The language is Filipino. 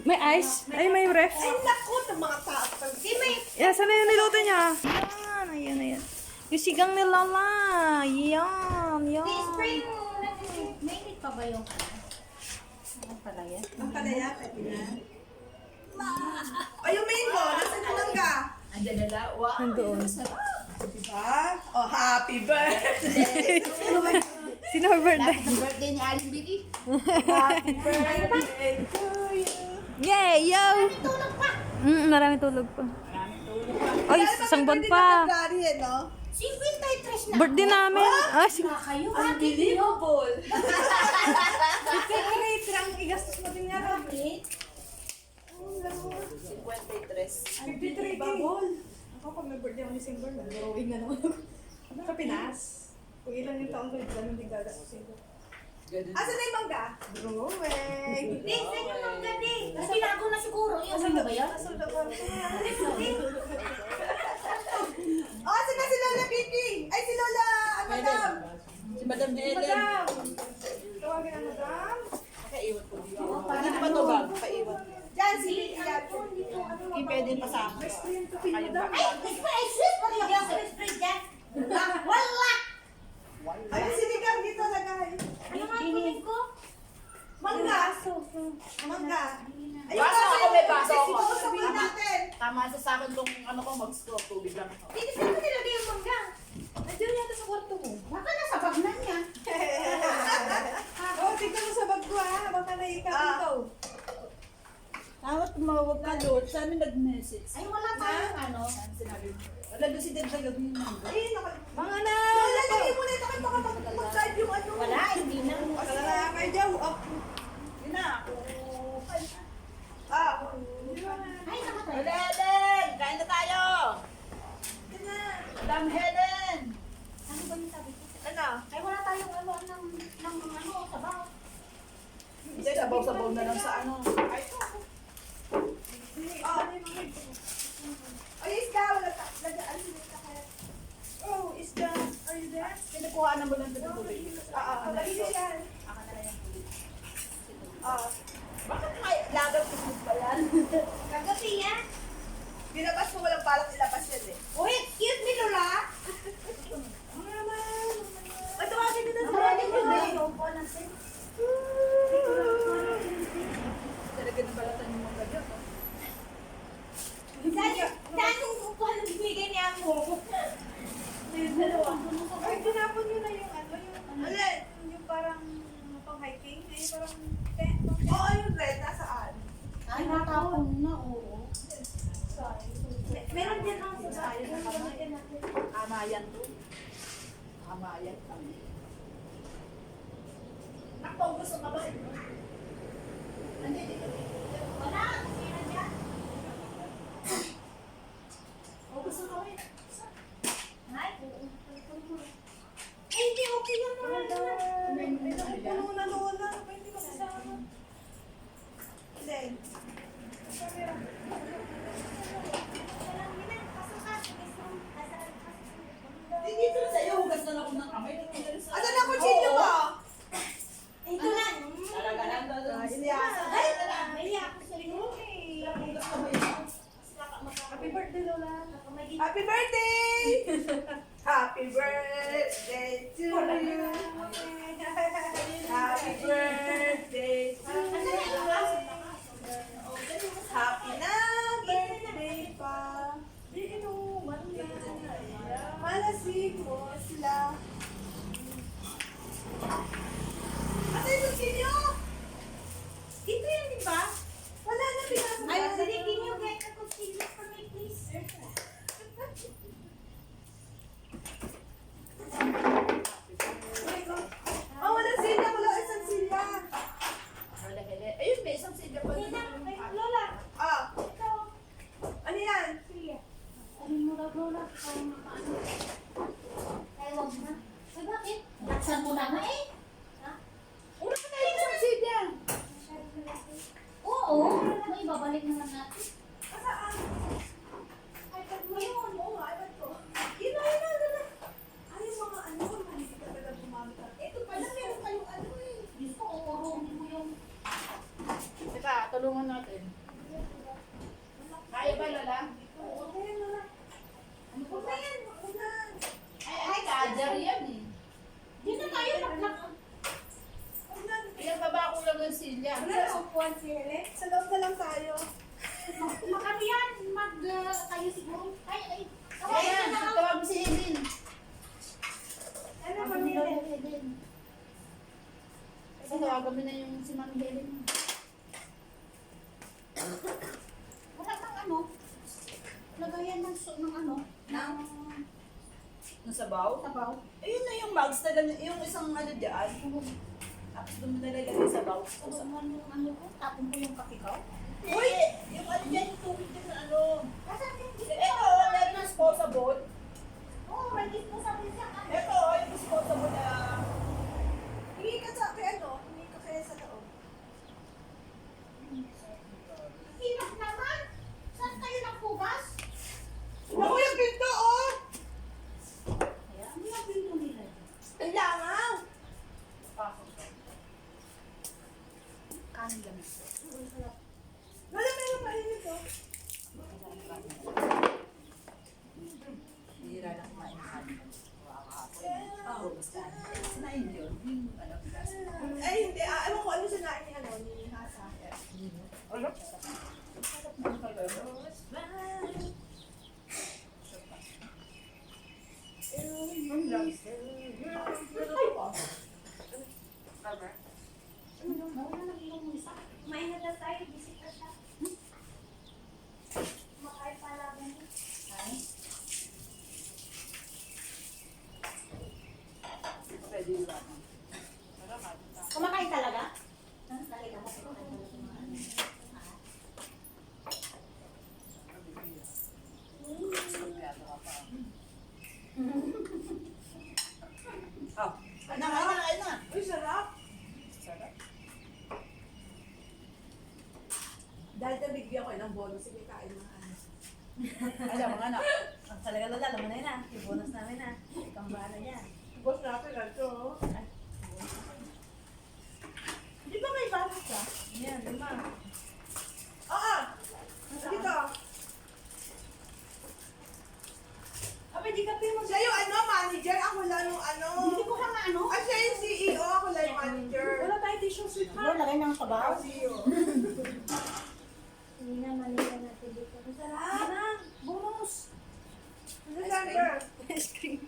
May ice? Ay, may ref. Ay, naku, ng mga tao. May... Yan, sana yung niluto niya. Yan, ayan, ayan. Yung sigang ni Lala. Yan, yan. Spring mo na. Mainit pa ba yung ano pala yan? Ang palaya, pwede na. Ay, yung mango, nasan yung mangga? Andiyan na lang. Wow. Nandoon. Diba? Oh, happy birthday! Sino may birthday? Happy birthday ni Aling Billy. Happy birthday to you! Yay, yo! Tulog pa. Marami tulog pa. Ay, isang buwan pa. February, eh, no? 53 na. Birthday namin. Ah, Na kayo. Unbelievable! February, ang igastos mo din nga. Bakit? 53. 53 bubble. Ako pag may birthday ako ni December, nag-drawing na naman ako. Sa Pinas. Kung ilan yung taong ko, ganun din gagastusin ko. Asa na yung mangga? Drawing! Di, saan yung mangga di? Kasi tinago na siguro. Iuwi mo ba yan? Asan na Oh, asa na si Lola Pipi? Ay, si Lola, Madam! Si Madam Si Helen. Madam! Tawagin ang Madam? Pakaiwan ko dito. Hindi ba ito ba? Pakaiwan. Diyan, si Iyan. Hindi pwede pasama. Kayo ba? Ay, express! Pati yung express dyan. Wala! Ay, sinigang dito lagay. Ano nga kunin ko? Mangga! Mangga! Ayun Baso kasi, ako, may baso ako. sabihin natin. Tama sa akin kung ano ko mag-stop. Tubig lang ako. Hindi saan mo nilagay yung mangga? Nandiyan yata sa kwarto mo. Baka nasa bag na niya. Oh, tignan mo sa bag ko ha. Baka naika dito. Tawat tumawag ka doon. Sa amin nag-message. Ay, wala tayong ano. Saan sinabi mo? Wala doon si Deb sa gabi yung number. Ay, Mga na! Lola, lagay mo na ito kayo baka mag-side yung ano. Wala, hindi na. Wala kayo dyan. Oh. Yun na. Ah. Ay, nakatay. Madam Helen! Kain na tayo! Yan na. Madam Helen! Ano ba yung sabi ko? Ano? Ay, wala tayong ano ng sabaw. Hindi, sabaw-sabaw na lang sa ano. Ay, Oh, ay, isda. Wala ta. Ano sila kaya? Oh, isda. Are you there? kinukuhaan mo lang sa tubig. Lagi niya yan. Aka na lang yung tubig. Ah. Bakit may lagang Christmas ba yan? Kagabi yan. Binabas mo walang balak ilabas yan eh. Uy, cute ni Lola. Mga naman. Matawagin nyo na sa Tawagin akin mo yun na. eh. Opo, natin. Talaga nabalatan yung mga ganyan. no? Saan yung upuan na binigay ni Amo? Ay, tinapon nyo na yung ano, yung parang pang hiking. Ay, parang tent. Oo, yung red. Nasaan? Ay, natapon na, oo. Meron din ako sa bahay. Amayan to. Amayan kami. Nakpo, gusto ka ba? Wala, sira dyan. O, gusto ka ba? Ay, Ay, hindi, okay lang naman. Puno na lola. Ba, hindi masasama. Hindi. Hindi dito na sa'yo. Hugas na ako ng kamay. Asan na kutsilyo mo? ito na. Talaga lang doon. Ay, Ay, ako sa limon eh. happy birthday, Lola. Happy birthday! Happy birthday to you. Happy birthday to you. Happy na birthday pa. Di inuman na. Malasig mo sila. Ate, yung kutsilyo? Ito yan, di ba? Wala na, pinasok. Ay, sige, can you get the kutsilyo for me, please? Oh, wala silya. Wala isang silya. Wala, hele. Ayun, may isang silya pa. Sina, kay Lola. Ah, Ito. ano yan? Sige. Alin mo daw, Lola? Kaya makaano. Ay, wag na. Ay, bakit? Laksan mo na nga eh. Ha? Wala ka na isang silya. Oo, may babalik naman natin. Asaan? Ay, pag mo yun. Oo nga, iba't ko. Yun na, yun na, yun na. Ay, yung mga ano, hindi talaga gumamit. Ito pala, meron kayong ano eh. Diyos ko, uurungin mo yung... Teka, ito Tulungan natin. Kaya ba, Lola? Okay na lang. Ano Huwag na yan. Huwag na. Ay, kaadar yan eh. Di na tayo naklak. Huwag na. Yung baba ko lang ng silya. Wala na upuan si Hele. Sa loob na lang tayo. Makano yan? Kayo siguro. Ay. Ayan, tawag mo si Helen. Ano Ano mami Hele? Helen? Kasi tawagan mo na yung si Mami Helen. Wala kang ano? Lagayan ng ano? Ng? Ng sabaw? sabaw. Ayun na yung bags na ganun, yung isang ano dyan. Tapos doon mo nalagay yung sabaw. Sabawan yung ano ko. Tapon ko yung kakikaw. Uy! Yung ano dyan, yung tubig dyan na ano. Kasi Ito, meron ng disposable. Oo, ready po sa pizza. Ito, yung disposable na... Hingi ka sa kay ano? Hingi ka kaya sa loob. Hirap naman. Saan kayo nagpugas? Naku yung pinto oh! Kaya, ano yung pinto nila? Ang langaw! Kanin lang. Wala meron pa rin ito. Hira na kumain ng kanin. Oo, basta. Sinayin yun. Yung ano, bigas. Ay hindi, ewan ko ano sinain ni ano, ni Hasa. Ano? Nawala na yung isa. Kumain na tayo, bisita siya. Makain pala ganun. Ay. Pwede ba? Kumakain talaga? Nakita ko kumakain talaga yung mga ano. Oh, kain na. Uy, sarap! Sarap. Dahil nabigyan ko ng bonus, sige kain mga ano. Alam mo nga na. Ang talaga Lola, alam mo na yun ah. Yung bonus namin ah. Ikang bahala niya. Boss natin, ito. Di ba may bonus ka? Yan, lima. Oo! Dito. Abay, di ka mo. Siya yung ano, manager. Ako lang yung ano. Hindi ko ka ano? Ah, siya yung CEO. Ako lang yung manager. Wala tayo tissue, Siguro sweetheart. lagay ng sabaw. CEO. Hindi na maliyan natin dito. Sarap! Bonus! December. Ice cream.